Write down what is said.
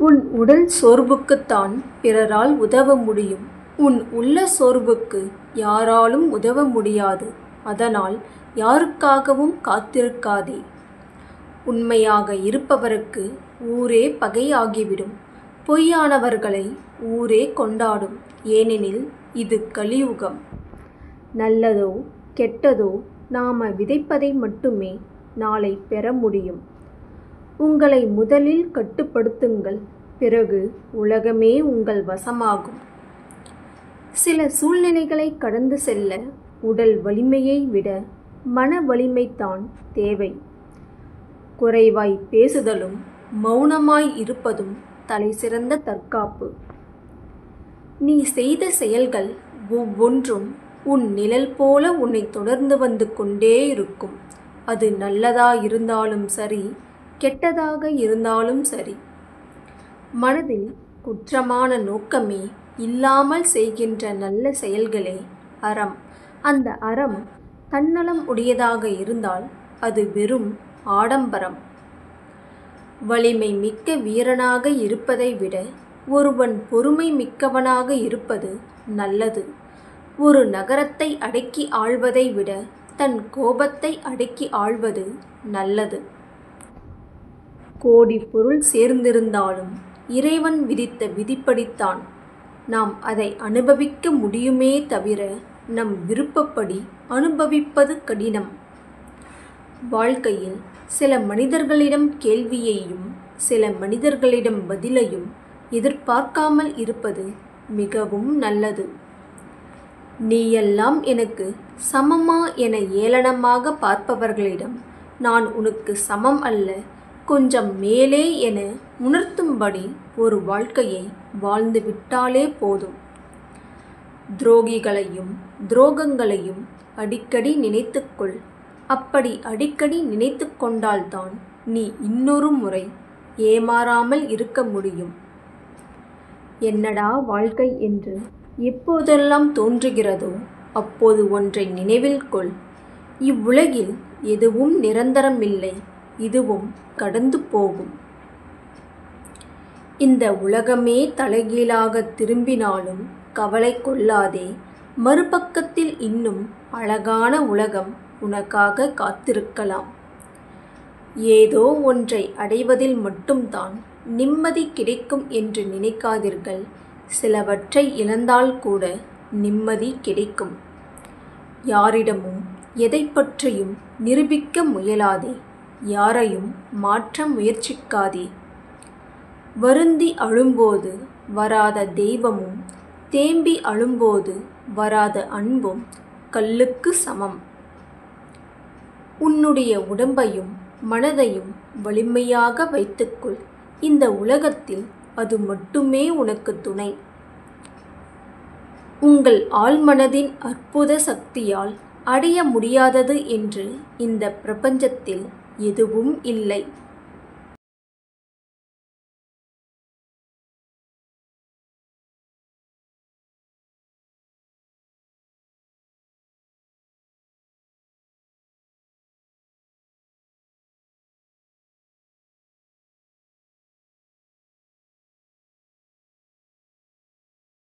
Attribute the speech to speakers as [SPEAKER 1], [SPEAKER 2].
[SPEAKER 1] உன் உடல் சோர்வுக்குத்தான் பிறரால் உதவ முடியும். உன் உள்ள சோர்வுக்கு யாராலும் உதவ முடியாது. அதனால் யாருக்காகவும் காத்திருக்காதே. உண்மையாக இருப்பவருக்கு ஊரே பகையாகிவிடும். பொய்யானவர்களை ஊரே கொண்டாடும். ஏனெனில் இது கலியுகம். நல்லதோ கெட்டதோ நாம விதைப்பதை மட்டுமே நாளை பெற முடியும். உங்களை முதலில் கட்டுப்படுத்துங்கள். பிறகு உலகமே உங்கள் வசமாகும். சில சூழ்நிலைகளை கடந்து செல்ல உடல் வலிமையை விட மன வலிமைத்தான் தேவை. குறைவாய் பேசுதலும் மௌனமாய் இருப்பதும் தலைசிறந்த தற்காப்பு. நீ செய்த செயல்கள் ஒவ்வொன்றும் உன் நிழல் போல உன்னை தொடர்ந்து வந்து கொண்டே இருக்கும். அது நல்லதா இருந்தாலும் சரி, கெட்டதாக இருந்தாலும் சரி. மனதில் குற்றமான நோக்கமே இல்லாமல் செய்கின்ற நல்ல செயல்களே அறம். அந்த அறம் தன்னலம் உடையதாக இருந்தால் அது வெறும் ஆடம்பரம். வலிமை மிக்க வீரனாக இருப்பதை விட ஒருவன் பொறுமை மிக்கவனாக இருப்பது நல்லது. ஒரு நகரத்தை அடக்கி ஆள்வதை விட தன் கோபத்தை அடக்கி ஆள்வது நல்லது. கோடி பொருள் சேர்ந்திருந்தாலும் இறைவன் விதித்த விதிப்படித்தான் நாம் அதை அனுபவிக்க முடியுமே தவிர நம் விருப்பப்படி அனுபவிப்பது கடினம். வாழ்க்கையில் சில மனிதர்களிடம் கேள்வியையும் சில மனிதர்களிடம் பதிலையும் எதிர்பார்க்காமல் இருப்பது மிகவும் நல்லது. நீயெல்லாம் எனக்கு சமமா என ஏளனமாக பார்ப்பவர்களிடம் நான் உனக்கு சமம் அல்ல, கொஞ்சம் மேலே என உணர்த்தும்படி ஒரு வாழ்க்கையை வாழ்ந்து விட்டாலே போதும். துரோகிகளையும் துரோகங்களையும் அடிக்கடி நினைத்துக்கொள். அப்படி அடிக்கடி நினைத்து கொண்டால்தான் நீ இன்னொரு முறை ஏமாறாமல் இருக்க முடியும். என்னடா வாழ்க்கை என்று எப்போதெல்லாம் தோன்றுகிறதோ அப்போது ஒன்றை நினைவில் கொள். இவ்வுலகில் எதுவும் நிரந்தரமில்லை. இதுவும் கடந்து போகும். இந்த உலகமே தலைகீழாக திரும்பினாலும் கவலை கொள்ளாதே. மறுபக்கத்தில் இன்னும் அழகான உலகம் உனக்காக காத்திருக்கலாம். ஏதோ ஒன்றை அடைவதில் மட்டும்தான் நிம்மதி கிடைக்கும் என்று நினைக்காதீர்கள். சிலவற்றை இழந்தால் கூட நிம்மதி கிடைக்கும். யாரிடமும் எதை பற்றியும் நிரூபிக்க முயலாதே. யாரையும் மாற்ற முயற்சிக்காதே. வருந்தி அழும்போது வராத தெய்வமும் தேம்பி அழும்போது வராத அன்பும் கல்லுக்கு சமம். உன்னுடைய உடம்பையும் மனதையும் வலிமையாக வைத்துக்கொள். இந்த உலகத்தில் அது மட்டுமே உனக்கு துணை. உங்கள் ஆழ்மனதின் அற்புத சக்தியால் அடைய முடியாதது என்று இந்த பிரபஞ்சத்தில் எதுவும் இல்லை.